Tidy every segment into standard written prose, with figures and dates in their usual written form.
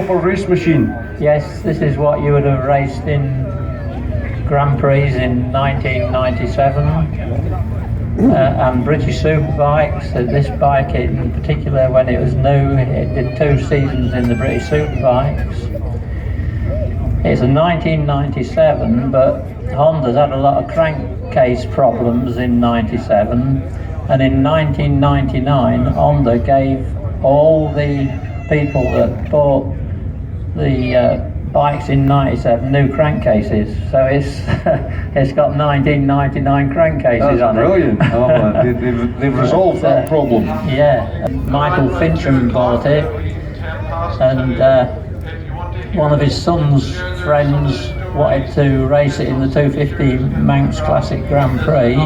proper race machine. Yes, this is what you would have raced in Grand Prix in 1997 and British Superbikes. This bike in particular, when it was new, it did 2 seasons in the British Superbikes. It's a 1997, but Honda's had a lot of crankcase problems in 97, and in 1999 Honda gave all the people that bought the bikes in 97 new crankcases, so it's got 1999 crankcases on it. That's brilliant. Oh, they've resolved that problem. Yeah, Michael Fincham bought it, and one of his son's friends wanted to race it in the 250 Manx Classic Grand Prix,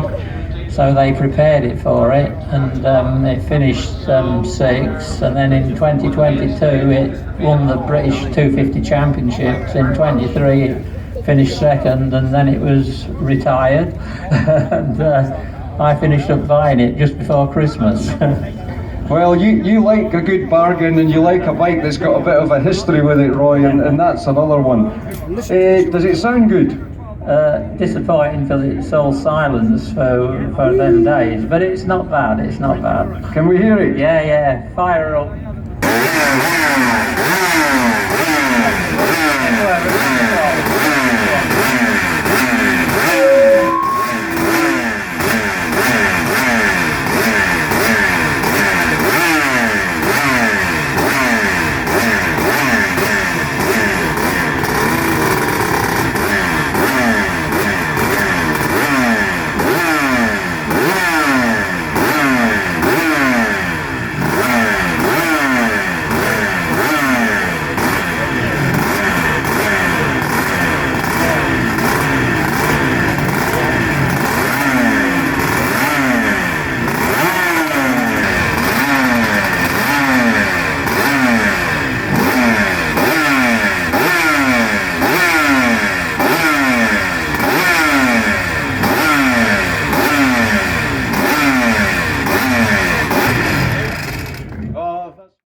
so they prepared it for it, and it finished 6th, and then in 2022 it won the British 250 Championships. In 23 it finished 2nd, and then it was retired and I finished up buying it just before Christmas. Well, you like a good bargain, and you like a bike that's got a bit of a history with it, Roy, and that's another one. Does it sound good? Disappointing because it's all silence for them days, but it's not bad, it's not bad. Can we hear it? Yeah, fire her up.